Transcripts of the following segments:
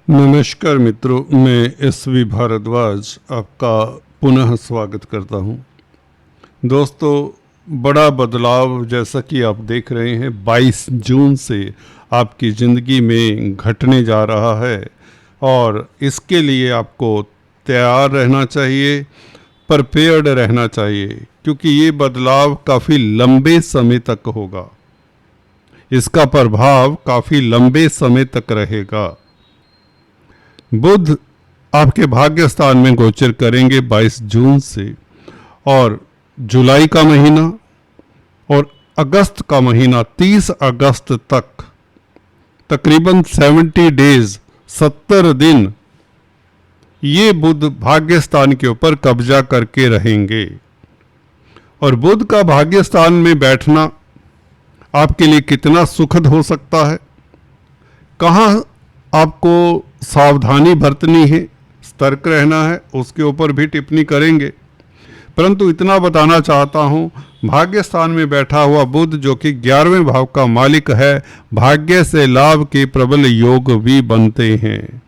नमस्कार मित्रों, मैं एसवी भारद्वाज आपका पुनः स्वागत करता हूं। दोस्तों, बड़ा बदलाव जैसा कि आप देख रहे हैं 22 जून से आपकी ज़िंदगी में घटने जा रहा है और इसके लिए आपको तैयार रहना चाहिए, प्रिपेयर्ड रहना चाहिए, क्योंकि ये बदलाव काफ़ी लंबे समय तक होगा। इसका प्रभाव काफ़ी लंबे समय तक रहेगा। बुध आपके भाग्य स्थान में गोचर करेंगे 22 जून से, और जुलाई का महीना और अगस्त का महीना 30 अगस्त तक तकरीबन 70 डेज 70 दिन ये बुध भाग्य स्थान के ऊपर कब्जा करके रहेंगे। और बुध का भाग्य स्थान में बैठना आपके लिए कितना सुखद हो सकता है, कहाँ आपको सावधानी बरतनी है, सतर्क रहना है, उसके ऊपर भी टिप्पणी करेंगे। परंतु इतना बताना चाहता हूँ, भाग्य स्थान में बैठा हुआ बुध जो कि 11वें भाव का मालिक है, भाग्य से लाभ के प्रबल योग भी बनते हैं।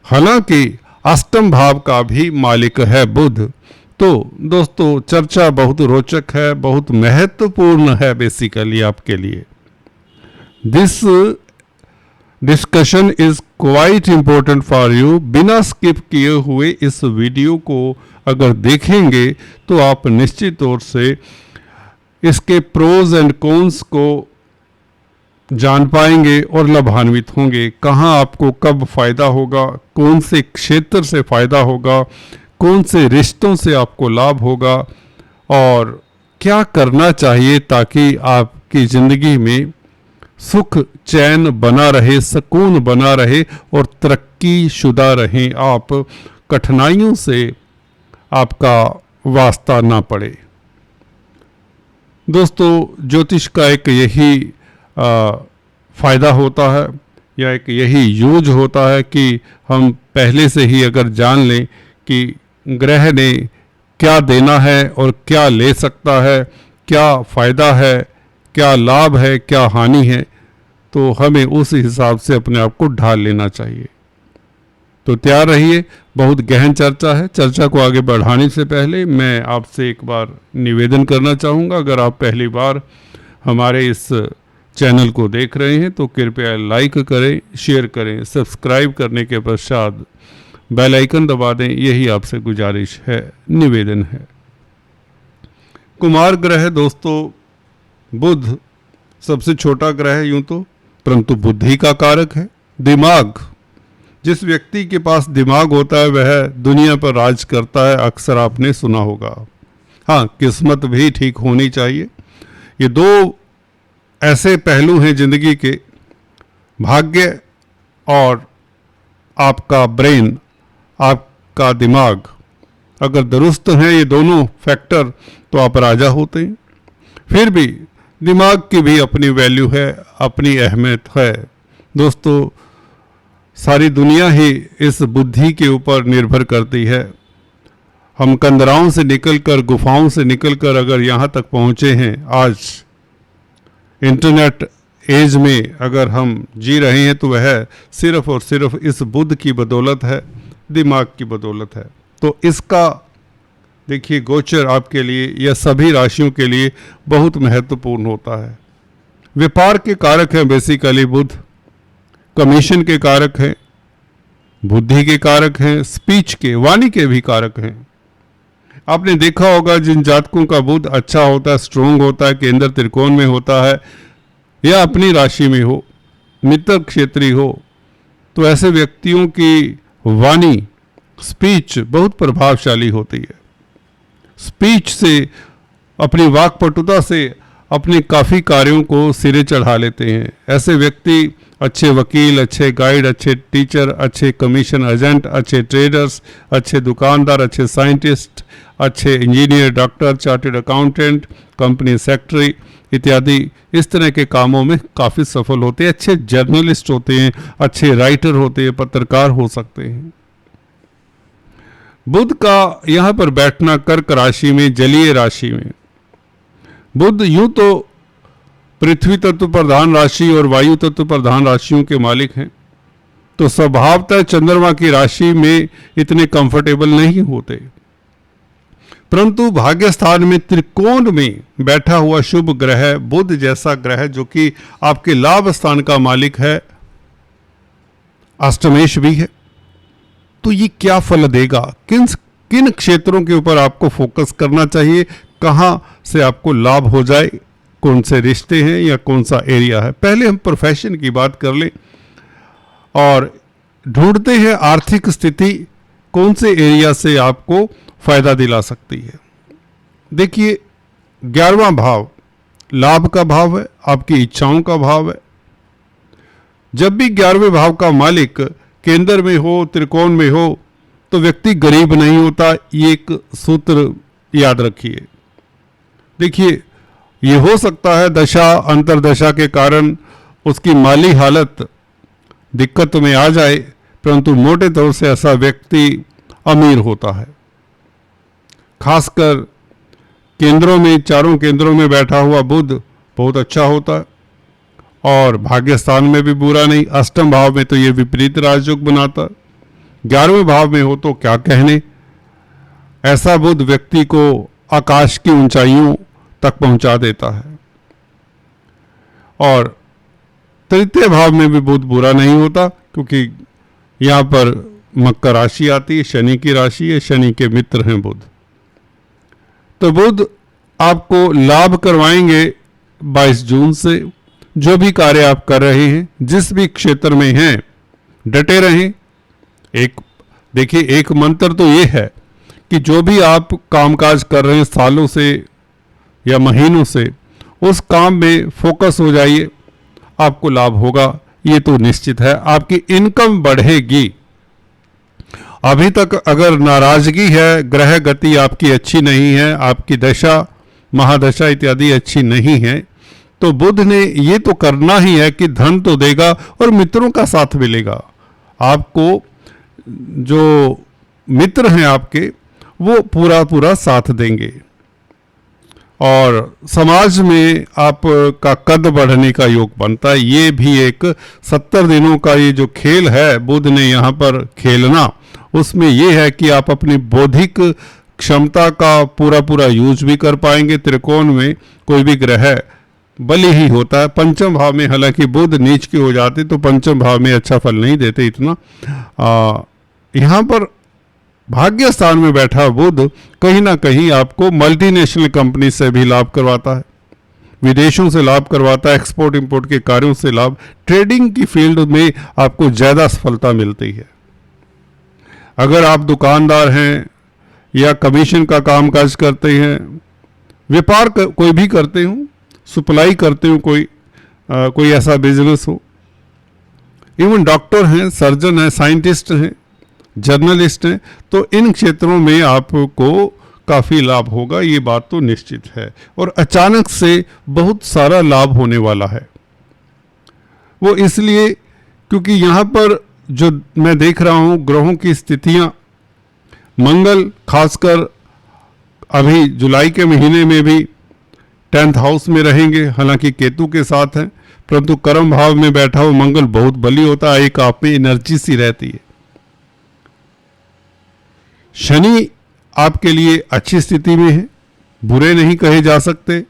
हालांकि अष्टम भाव का भी मालिक है बुध। तो दोस्तों, चर्चा बहुत रोचक है, बहुत महत्वपूर्ण है बेसिकली आपके लिए। This discussion is quite important for you. बिना स्किप किए हुए इस वीडियो को अगर देखेंगे तो आप निश्चित तौर से इसके प्रोज एंड कॉन्स को जान पाएंगे और लाभान्वित होंगे। कहाँ आपको कब फायदा होगा, कौन से क्षेत्र से फायदा होगा, कौन से रिश्तों से आपको लाभ होगा और क्या करना चाहिए ताकि आपकी ज़िंदगी में सुख चैन बना रहे, सुकून बना रहे और तरक्की शुदा रहें, आप कठिनाइयों से आपका वास्ता ना पड़े। दोस्तों, ज्योतिष का एक यही फ़ायदा होता है या एक यही यूज होता है कि हम पहले से ही अगर जान लें कि ग्रह ने क्या देना है और क्या ले सकता है, क्या फ़ायदा है, क्या लाभ है, क्या हानि है, तो हमें उस हिसाब से अपने आप को ढाल लेना चाहिए। तो तैयार रहिए, बहुत गहन चर्चा है। चर्चा को आगे बढ़ाने से पहले मैं आपसे एक बार निवेदन करना चाहूँगा, अगर आप पहली बार हमारे इस चैनल को देख रहे हैं तो कृपया लाइक करें, शेयर करें, सब्सक्राइब करने के पश्चात बेल आइकन दबा दें। यही आपसे गुजारिश है, निवेदन है। कुमार ग्रह दोस्तों, बुध सबसे छोटा ग्रह है यूं तो, परंतु बुद्धि का कारक है। दिमाग, जिस व्यक्ति के पास दिमाग होता है वह दुनिया पर राज करता है, अक्सर आपने सुना होगा। हाँ, किस्मत भी ठीक होनी चाहिए। ये दो ऐसे पहलू हैं जिंदगी के, भाग्य और आपका ब्रेन, आपका दिमाग अगर दुरुस्त हैं ये दोनों फैक्टर तो आप राजा होते हैं। फिर भी दिमाग की भी अपनी वैल्यू है, अपनी अहमियत है। दोस्तों, सारी दुनिया ही इस बुद्धि के ऊपर निर्भर करती है। हम कंदराओं से निकलकर, गुफाओं से निकलकर अगर यहाँ तक पहुँचे हैं, आज इंटरनेट एज में अगर हम जी रहे हैं तो वह सिर्फ और सिर्फ इस बुध की बदौलत है, दिमाग की बदौलत है। तो इसका देखिए गोचर आपके लिए या सभी राशियों के लिए बहुत महत्वपूर्ण होता है। व्यापार के कारक हैं बेसिकली बुध, कमीशन के कारक हैं, बुद्धि के कारक हैं, स्पीच के, वाणी के भी कारक हैं। आपने देखा होगा जिन जातकों का बुध अच्छा होता है, स्ट्रोंग होता है, केंद्र त्रिकोण में होता है या अपनी राशि में हो, मित्र क्षेत्रीय हो, तो ऐसे व्यक्तियों की वाणी, स्पीच बहुत प्रभावशाली होती है। स्पीच से, अपनी वाक्पटुता से अपने काफ़ी कार्यों को सिरे चढ़ा लेते हैं। ऐसे व्यक्ति अच्छे वकील, अच्छे गाइड, अच्छे टीचर, अच्छे कमीशन एजेंट, अच्छे ट्रेडर्स, अच्छे दुकानदार, अच्छे साइंटिस्ट, अच्छे engineer, doctor, chartered accountant, company secretary इत्यादि इस तरह के कामों में काफ़ी सफल होते हैं। अच्छे जर्नलिस्ट होते हैं, अच्छे राइटर होते हैं, पत्रकार हो सकते हैं। बुध का यहाँ पर बैठना कर्क राशि में, जलीय राशि में। बुध यूं तो पृथ्वी तत्व प्रधान राशि और वायु तत्व प्रधान राशियों के मालिक हैं, तो स्वभावतः चंद्रमा की राशि में इतने कंफर्टेबल नहीं होते, परंतु भाग्य स्थान में त्रिकोण में बैठा हुआ शुभ ग्रह बुध जैसा ग्रह जो कि आपके लाभ स्थान का मालिक है, अष्टमेश भी है, तो ये क्या फल देगा, किन क्षेत्रों के ऊपर आपको फोकस करना चाहिए, कहां से आपको लाभ हो जाए, कौन से रिश्ते हैं या कौन सा एरिया है। पहले हम प्रोफेशन की बात कर लें और ढूंढते हैं आर्थिक स्थिति कौन से एरिया से आपको फायदा दिला सकती है। देखिए 11वां भाव लाभ का भाव है, आपकी इच्छाओं का भाव है। जब भी 11वें भाव का मालिक केंद्र में हो, त्रिकोण में हो, तो व्यक्ति गरीब नहीं होता। ये एक सूत्र याद रखिए। देखिए ये हो सकता है दशा अंतरदशा के कारण उसकी माली हालत दिक्कत में आ जाए, परंतु मोटे तौर से ऐसा व्यक्ति अमीर होता है। खासकर केंद्रों में, चारों केंद्रों में बैठा हुआ बुध बहुत अच्छा होता है और भाग्य स्थान में भी बुरा नहीं। अष्टम भाव में तो ये विपरीत राजयोग बनाता है, 11वें भाव में हो तो क्या कहने। ऐसा बुध व्यक्ति को आकाश की ऊंचाइयों तक पहुंचा देता है। और तृतीय भाव में भी बुध बुरा नहीं होता, क्योंकि यहां पर मकर राशि आती है, शनि की राशि है, शनि के मित्र हैं बुध। तो बुध आपको लाभ करवाएंगे 22 जून से। जो भी कार्य आप कर रहे हैं, जिस भी क्षेत्र में हैं, डटे रहें। देखिए एक मंत्र तो ये है कि जो भी आप कामकाज कर रहे हैं सालों से या महीनों से, उस काम में फोकस हो जाइए, आपको लाभ होगा, ये तो निश्चित है। आपकी इनकम बढ़ेगी। अभी तक अगर नाराजगी है, ग्रह गति आपकी अच्छी नहीं है, आपकी दशा महादशा इत्यादि अच्छी नहीं है, तो बुध ने ये तो करना ही है कि धन तो देगा और मित्रों का साथ मिलेगा। आपको जो मित्र हैं आपके, वो पूरा साथ देंगे और समाज में आपका कद बढ़ने का योग बनता है। ये भी एक 70 दिनों का ये जो खेल है बुध ने यहाँ पर खेलना, उसमें ये है कि आप अपनी बौद्धिक क्षमता का पूरा यूज भी कर पाएंगे। त्रिकोण में कोई भी ग्रह बली ही होता है। पंचम भाव में हालांकि बुध नीच के हो जाते तो पंचम भाव में अच्छा फल नहीं देते इतना। यहाँ पर भाग्य स्थान में बैठा बुध कहीं ना कहीं आपको मल्टीनेशनल कंपनी से भी लाभ करवाता है, विदेशों से लाभ करवाता है, एक्सपोर्ट इंपोर्ट के कार्यों से लाभ, ट्रेडिंग की फील्ड में आपको ज़्यादा सफलता मिलती है। अगर आप दुकानदार हैं या कमीशन का कामकाज करते हैं, व्यापार कोई भी करते हो, सप्लाई करते हो, कोई ऐसा बिजनेस हो, इवन डॉक्टर हैं, सर्जन हैं, साइंटिस्ट हैं, जर्नलिस्ट हैं, तो इन क्षेत्रों में आपको काफ़ी लाभ होगा, ये बात तो निश्चित है। और अचानक से बहुत सारा लाभ होने वाला है। वो इसलिए क्योंकि यहाँ पर जो मैं देख रहा हूँ ग्रहों की स्थितियाँ, मंगल खासकर अभी जुलाई के महीने में भी 10th हाउस में रहेंगे, हालांकि केतु के साथ हैं, परंतु कर्म भाव में बैठा हुआ मंगल बहुत बली होता है, एक आप में एनर्जी सी रहती है। शनि आपके लिए अच्छी स्थिति में है, बुरे नहीं कहे जा सकते।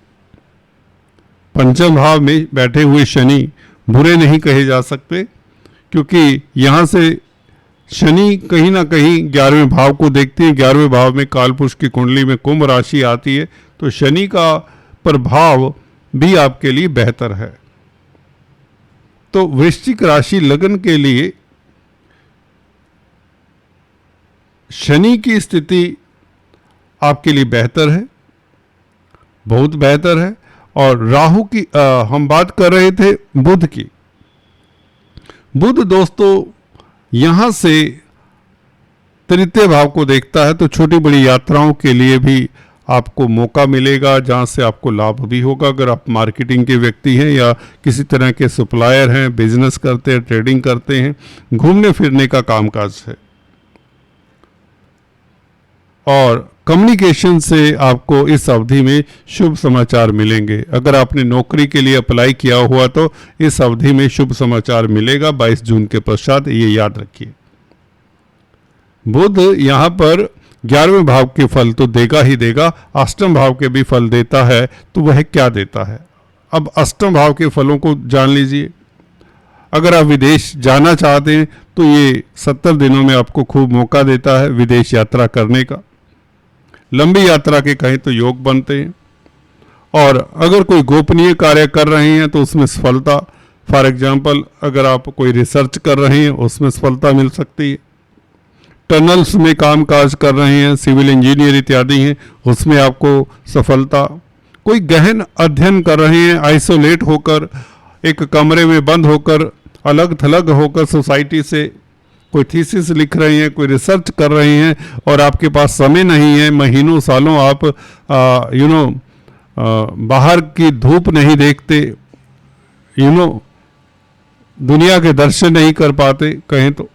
पंचम भाव में बैठे हुए शनि बुरे नहीं कहे जा सकते, क्योंकि यहाँ से शनि कहीं ना कहीं 11वें भाव को देखते हैं। 11वें भाव में कालपुरुष की कुंडली में कुंभ राशि आती है, तो शनि का प्रभाव भी आपके लिए बेहतर है। तो वृश्चिक राशि लगन के लिए शनि की स्थिति आपके लिए बेहतर है, बहुत बेहतर है। और राहु की हम बात कर रहे थे बुध की। बुध दोस्तों यहां से तृतीय भाव को देखता है, तो छोटी बड़ी यात्राओं के लिए भी आपको मौका मिलेगा, जहां से आपको लाभ भी होगा। अगर आप मार्केटिंग के व्यक्ति हैं या किसी तरह के सप्लायर हैं, बिजनेस करते हैं, ट्रेडिंग करते हैं, घूमने फिरने का कामकाज है। और कम्युनिकेशन से आपको इस अवधि में शुभ समाचार मिलेंगे। अगर आपने नौकरी के लिए अप्लाई किया हुआ तो इस अवधि में शुभ समाचार मिलेगा 22 जून के पश्चात, ये याद रखिए। बुध यहाँ पर 11वें भाव के फल तो देगा ही देगा, अष्टम भाव के भी फल देता है। तो वह क्या देता है? अब अष्टम भाव के फलों को जान लीजिए। अगर आप विदेश जाना चाहते हैं तो ये 70 दिनों में आपको खूब मौका देता है विदेश यात्रा करने का। लंबी यात्रा के कहें तो योग बनते हैं। और अगर कोई गोपनीय कार्य कर रहे हैं तो उसमें सफलता, फॉर एग्जाम्पल अगर आप कोई रिसर्च कर रहे हैं उसमें सफलता मिल सकती है। टनल्स में काम काज कर रहे हैं, सिविल इंजीनियर इत्यादि हैं, उसमें आपको सफलता। कोई गहन अध्ययन कर रहे हैं, आइसोलेट होकर एक कमरे में बंद होकर, अलग थलग होकर सोसाइटी से कोई थीसिस लिख रहे हैं, कोई रिसर्च कर रहे हैं और आपके पास समय नहीं है, महीनों सालों आप बाहर की धूप नहीं देखते, दुनिया के दर्शन नहीं कर पाते कहें तो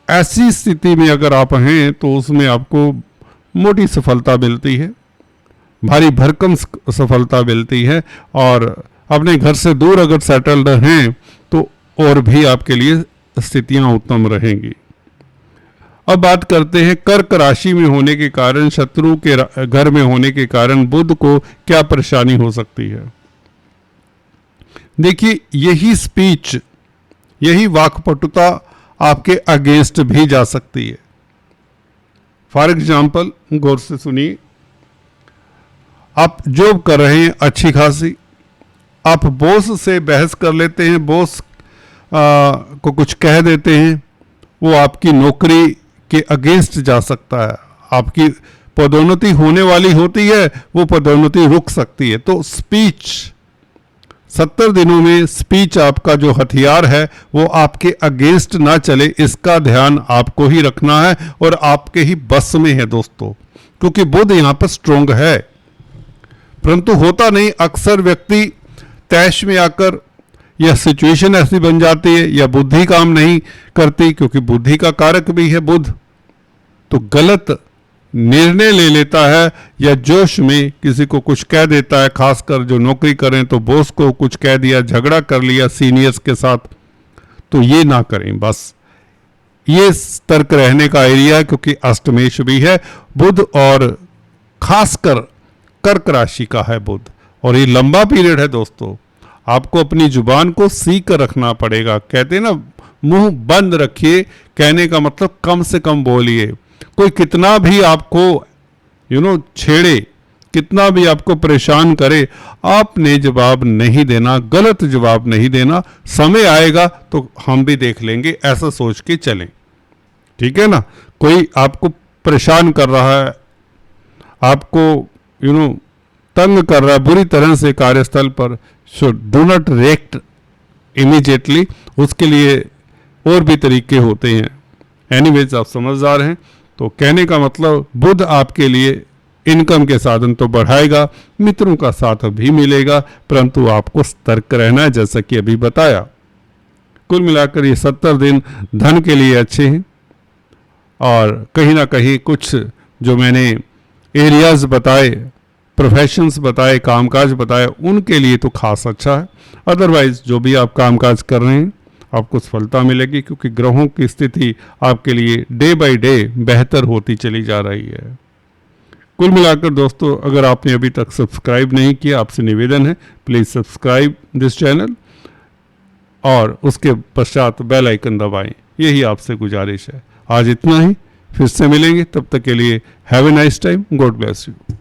ऐसी स्थिति में अगर आप हैं तो उसमें आपको मोटी सफलता मिलती है, भारी भरकम सफलता मिलती है। और अपने घर से दूर अगर सेटल्ड हैं तो और भी आपके लिए स्थितियां उत्तम रहेंगी। अब बात करते हैं कर्क राशि में होने के कारण, शत्रु के घर में होने के कारण बुध को क्या परेशानी हो सकती है। देखिए, यही स्पीच, यही वाक्पटुता आपके अगेंस्ट भी जा सकती है। फॉर एग्जाम्पल, गौर से सुनिए, आप जॉब कर रहे हैं अच्छी खासी, आप बॉस से बहस कर लेते हैं, बॉस को कुछ कह देते हैं, वो आपकी नौकरी के अगेंस्ट जा सकता है। आपकी पदोन्नति होने वाली होती है, वो पदोन्नति रुक सकती है। तो स्पीच 70 दिनों में स्पीच आपका जो हथियार है वो आपके अगेंस्ट ना चले, इसका ध्यान आपको ही रखना है और आपके ही बस में है दोस्तों, क्योंकि बुध यहां पर स्ट्रोंग है। परंतु होता नहीं, अक्सर व्यक्ति तैश में आकर यह सिचुएशन ऐसी बन जाती है या बुद्धि काम नहीं करती, क्योंकि बुद्धि का कारक भी है बुध, तो गलत निर्णय ले लेता है या जोश में किसी को कुछ कह देता है। खासकर जो नौकरी करें तो बॉस को कुछ कह दिया, झगड़ा कर लिया सीनियर्स के साथ, तो ये ना करें। बस ये सतर्क रहने का एरिया है, क्योंकि अष्टमेश भी है बुध और खासकर कर्क राशि का है बुध, और ये लंबा पीरियड है दोस्तों। आपको अपनी जुबान को सीख कर रखना पड़ेगा। कहते हैं ना, मुंह बंद रखिए, कहने का मतलब कम से कम बोलिए। कोई कितना भी आपको छेड़े, कितना भी आपको परेशान करे, आपने जवाब नहीं देना, गलत जवाब नहीं देना। समय आएगा तो हम भी देख लेंगे, ऐसा सोच के चलें, ठीक है ना। कोई आपको परेशान कर रहा है, आपको तंग कर रहा है बुरी तरह से कार्यस्थल पर, so do not react immediately. उसके लिए और भी तरीके होते हैं। एनीवेज, आप समझदार हैं। तो कहने का मतलब, बुध आपके लिए इनकम के साधन तो बढ़ाएगा, मित्रों का साथ भी मिलेगा, परंतु आपको सतर्क रहना है, जैसा कि अभी बताया। कुल मिलाकर ये 70 दिन धन के लिए अच्छे हैं, और कहीं ना कहीं कुछ जो मैंने एरियाज बताए, प्रोफेशंस बताए, कामकाज बताए, उनके लिए तो खास अच्छा है। अदरवाइज जो भी आप कामकाज कर रहे हैं आपको सफलता मिलेगी, क्योंकि ग्रहों की स्थिति आपके लिए डे बाय डे बेहतर होती चली जा रही है। कुल मिलाकर दोस्तों, अगर आपने अभी तक सब्सक्राइब नहीं किया, आपसे निवेदन है प्लीज़ सब्सक्राइब दिस चैनल और उसके पश्चात बेल आइकन दबाएं, यही आपसे गुजारिश है। आज इतना ही, फिर से मिलेंगे, तब तक के लिए have a nice time, God bless you.